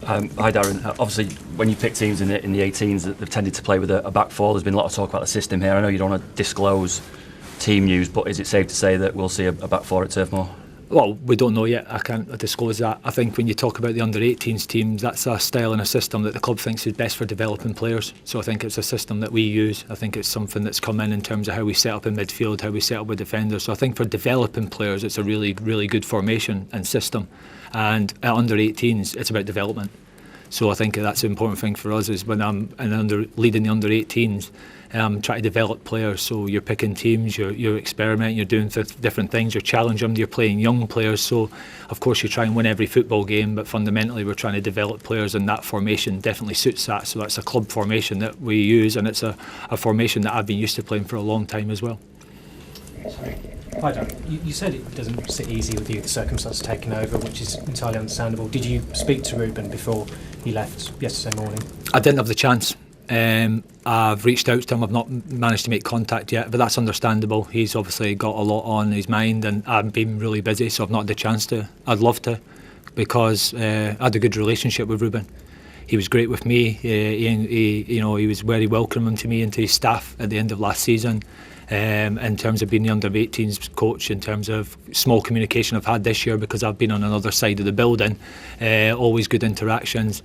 Hi Darren. Obviously, when you pick teams in the 18s, they've tended to play with a back four. There's been a lot of talk about the system here. I know you don't want to disclose team news, but is it safe to say that we'll see a back four at Turf Moor? Well, we don't know yet. I can't disclose that. I think when you talk about the under-18s teams, that's a style and a system that the club thinks is best for developing players. So I think it's a system that we use. I think it's something that's come in terms of how we set up in midfield, how we set up with defenders. So I think for developing players, it's a really, really good formation and system. And at under-18s, it's about development. So I think that's the important thing for us is when I'm leading the under-18s, trying to develop players. So you're picking teams, you're experimenting, you're doing different things, you're challenging them, you're playing young players. So of course you try and win every football game, but fundamentally we're trying to develop players, and that formation definitely suits that. So that's a club formation that we use, and it's a formation that I've been used to playing for a long time as well. Sorry. Hi Darren, you said it doesn't sit easy with you, the circumstances taking over, which is entirely understandable. Did you speak to Ruben before he left yesterday morning? I didn't have the chance. I've reached out to him. I've not managed to make contact yet, but that's understandable. He's obviously got a lot on his mind, and I've been really busy, so I've not had the chance to. I'd love to, because I had a good relationship with Ruben. He was great with me. He was very welcoming to me and to his staff at the end of last season. In terms of being the under-18s coach, in terms of small communication I've had this year because I've been on another side of the building, always good interactions.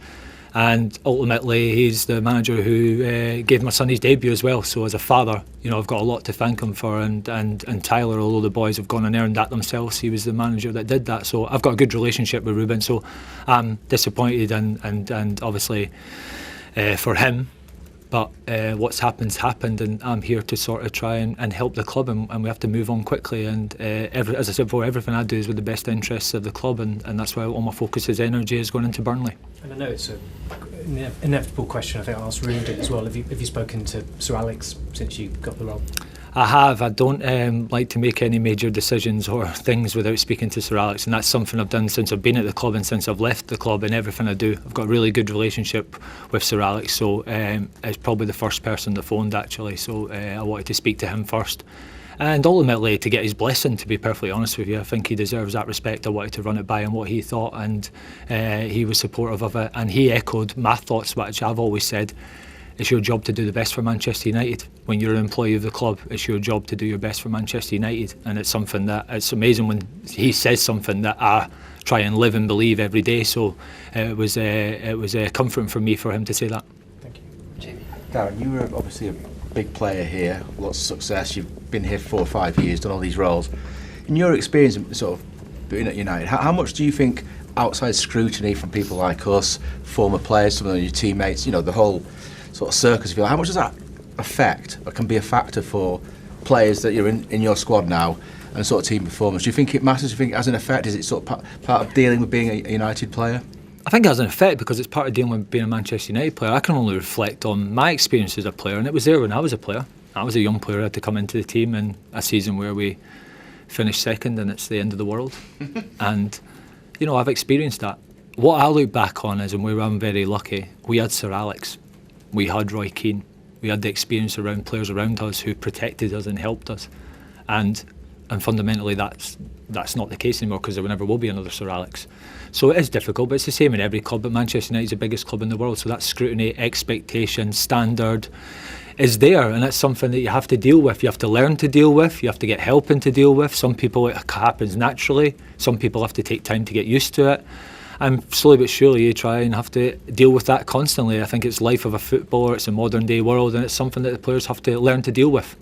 And ultimately he's the manager who gave my son his debut as well. So as a father, I've got a lot to thank him for, and Tyler, although the boys have gone and earned that themselves, he was the manager that did that. So I've got a good relationship with Ruben, so I'm disappointed and obviously for him. But what's happened, and I'm here to sort of try and help the club, and we have to move on quickly. And as I said before, everything I do is with the best interests of the club, and that's why all my focus, is energy, is going into Burnley. And I know it's an inevitable question. I think I asked Ruben as well. Have you spoken to Sir Alex since you got the role? I have. I don't like to make any major decisions or things without speaking to Sir Alex, and that's something I've done since I've been at the club and since I've left the club. And everything I do, I've got a really good relationship with Sir Alex, so it's probably the first person that phoned actually, so I wanted to speak to him first. And ultimately to get his blessing, to be perfectly honest with you. I think he deserves that respect. I wanted to run it by him what he thought, and he was supportive of it, and he echoed my thoughts, which I've always said. It's your job to do the best for Manchester United. When you're an employee of the club, it's your job to do your best for Manchester United. And it's something that, it's amazing when he says something that I try and live and believe every day. So it was comforting for me for him to say that. Thank you. Jamie. Darren, you were obviously a big player here, lots of success. You've been here for 4 or 5 years, done all these roles. In your experience sort of being at United, how much do you think outside scrutiny from people like us, former players, some of your teammates, the whole sort of circus, if you like, how much does that affect or can be a factor for players that you're in your squad now and sort of team performance? Do you think it matters? Do you think it has an effect? Is it sort of part of dealing with being a United player? I think it has an effect because it's part of dealing with being a Manchester United player. I can only reflect on my experience as a player, and it was there when I was a player. I was a young player, I had to come into the team in a season where we finished second and it's the end of the world. And I've experienced that. What I look back on is, and where I'm very lucky, we had Sir Alex, we had Roy Keane, we had the experience around players around us who protected us and helped us, and fundamentally that's not the case anymore, because there never will be another Sir Alex. So it is difficult, but it's the same in every club. But Manchester United is the biggest club in the world, so that scrutiny, expectation, standard is there, and it's something that you have to deal with. You have to learn to deal with, you have to get help in to deal with. Some people it happens naturally, some people have to take time to get used to it. And slowly but surely you try and have to deal with that constantly. I think it's life of a footballer, it's a modern day world, and it's something that the players have to learn to deal with.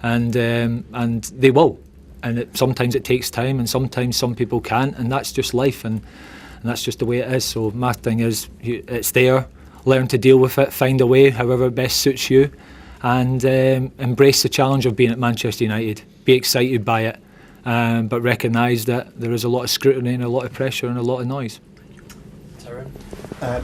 And they will. And sometimes it takes time, and sometimes some people can't, and that's just life, and that's just the way it is. So my thing is, it's there, learn to deal with it, find a way, however best suits you, and embrace the challenge of being at Manchester United. Be excited by it, but recognise that there is a lot of scrutiny and a lot of pressure and a lot of noise.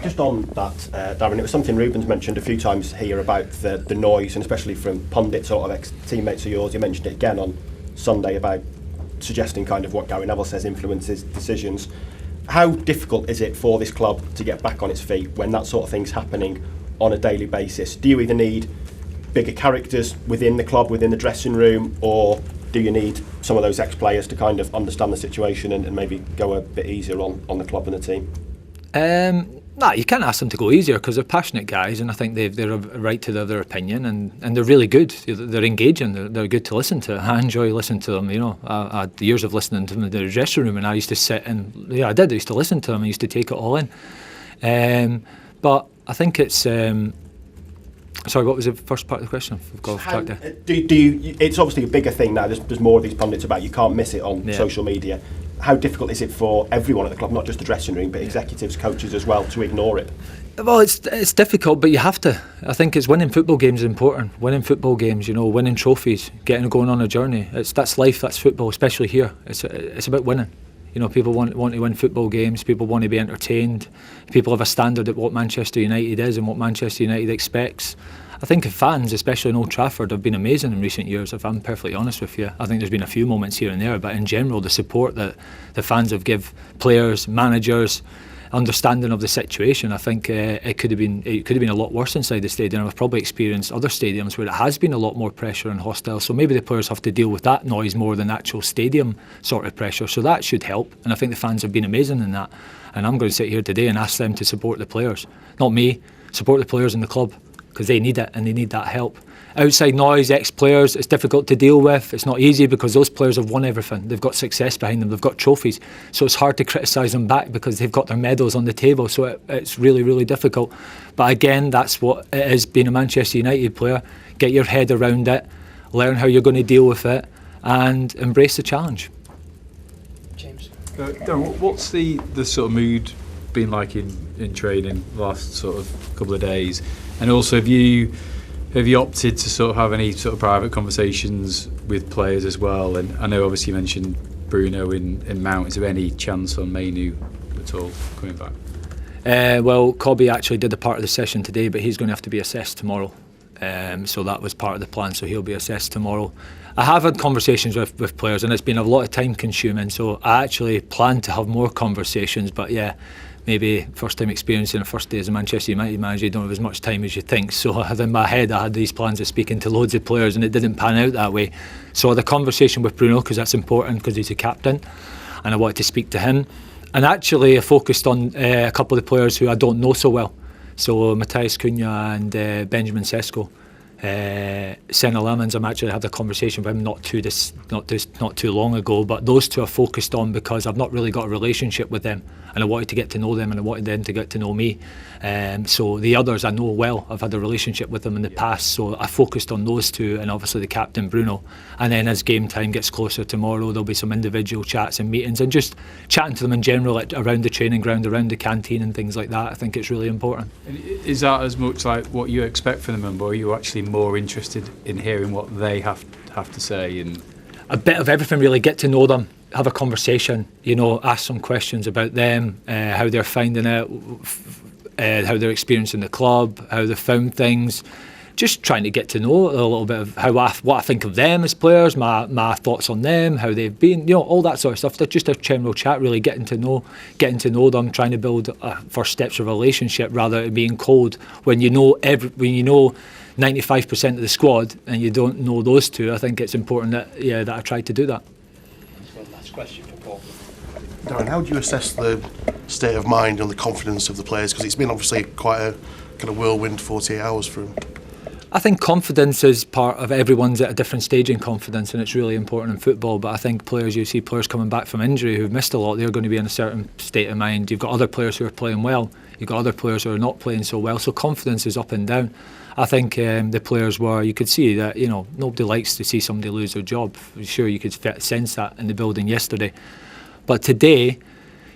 Just on that, Darren, it was something Ruben's mentioned a few times here about the noise, and especially from pundits or ex-teammates of yours. You mentioned it again on Sunday about suggesting kind of what Gary Neville says influences decisions. How difficult is it for this club to get back on its feet when that sort of thing's happening on a daily basis? Do you either need bigger characters within the club, within the dressing room, or do you need some of those ex-players to kind of understand the situation and maybe go a bit easier on the club and the team? Nah, you can't ask them to go easier because they're passionate guys, and I think they're a right to their opinion, and they're really good. They're engaging. They're good to listen to. I enjoy listening to them. You know, I had years of listening to them in the dressing room, and I used to sit and I used to listen to them. I used to take it all in. But I think it's. Sorry, what was the first part of the question? I've got off track there. It's obviously a bigger thing now. There's more of these pundits about. You can't miss it on social media. How difficult is it for everyone at the club, not just the dressing room, but executives, coaches as well, to ignore it? Well, it's difficult, but you have to. I think it's winning football games is important. Winning football games, winning trophies, going on a journey. That's life. That's football, especially here. It's about winning. People want to win football games. People want to be entertained. People have a standard at what Manchester United is and what Manchester United expects. I think fans, especially in Old Trafford, have been amazing in recent years, if I'm perfectly honest with you. I think there's been a few moments here and there, but in general, the support that the fans have give players, managers, understanding of the situation, I think it could have been a lot worse inside the stadium. I've probably experienced other stadiums where it has been a lot more pressure and hostile, so maybe the players have to deal with that noise more than actual stadium sort of pressure, so that should help, and I think the fans have been amazing in that, and I'm going to sit here today and ask them to support the players, not me, support the players in the club, because they need it and they need that help. Outside noise, ex-players, it's difficult to deal with. It's not easy because those players have won everything. They've got success behind them. They've got trophies. So it's hard to criticise them back because they've got their medals on the table. So it's really, really difficult. But again, that's what it is being a Manchester United player. Get your head around it, learn how you're going to deal with it, and embrace the challenge. James? Darren, what's the sort of mood been like in training the last sort of couple of days? And also, have you opted to sort of have any sort of private conversations with players as well? And I know obviously you mentioned Bruno in Mount. Is there any chance on Mainu at all coming back? Well, Cobby actually did a part of the session today, but he's going to have to be assessed tomorrow. So that was part of the plan, so he'll be assessed tomorrow. I have had conversations with players, and it's been a lot of time consuming, so I actually plan to have more conversations, but yeah, maybe first time experiencing the first day as a Manchester United manager, you don't have as much time as you think. So in my head I had these plans of speaking to loads of players, and it didn't pan out that way. So I had a conversation with Bruno because that's important, because he's a captain, and I wanted to speak to him. And actually I focused on a couple of the players who I don't know so well. So Matthias Cunha and Benjamin Sesko. Senna Lemons, I'm actually had a conversation with him not too long ago, but those two are focused on because I've not really got a relationship with them, and I wanted to get to know them and I wanted them to get to know me. So the others I know well, I've had a relationship with them in the past, so I focused on those two, and obviously the captain Bruno. And then as game time gets closer tomorrow, there'll be some individual chats and meetings and just chatting to them in general around the training ground, around the canteen and things like that. I think it's really important. Is that as much like what you expect from them, or are you actually more interested in hearing what they have to say? And a bit of everything really. Get to know them, have a conversation, ask some questions about them, how they're finding it, how they're experiencing the club, how they found things. Just trying to get to know a little bit of what I think of them as players, my thoughts on them, how they've been, all that sort of stuff. That's just a general chat, really, getting to know them, trying to build first steps of a relationship rather than being cold when you know 95% of the squad and you don't know those two. I think it's important that I try to do that. Last question for Paul. Darren, how do you assess the state of mind and the confidence of the players? Because it's been obviously quite a kind of whirlwind 48 hours for them. I think confidence is part of everyone's at a different stage in confidence, and it's really important in football. But I think you see players coming back from injury who've missed a lot, they're going to be in a certain state of mind. You've got other players who are playing well, you've got other players who are not playing so well, so confidence is up and down. I think the players you could see that, nobody likes to see somebody lose their job. I'm sure you could sense that in the building yesterday. But today,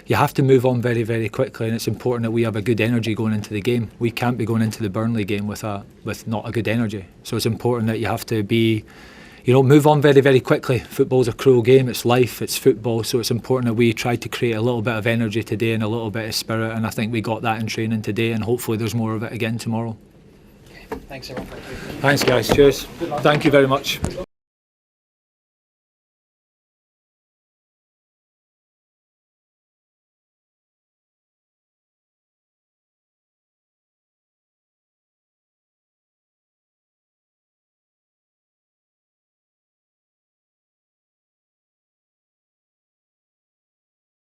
you have to move on very, very quickly, and it's important that we have a good energy going into the game. We can't be going into the Burnley game with not a good energy. So it's important that you have to be, move on very, very quickly. Football's a cruel game, it's life, it's football, so it's important that we try to create a little bit of energy today and a little bit of spirit, and I think we got that in training today, and hopefully there's more of it again tomorrow. Thanks everyone. Thanks guys, cheers. Thank you very much.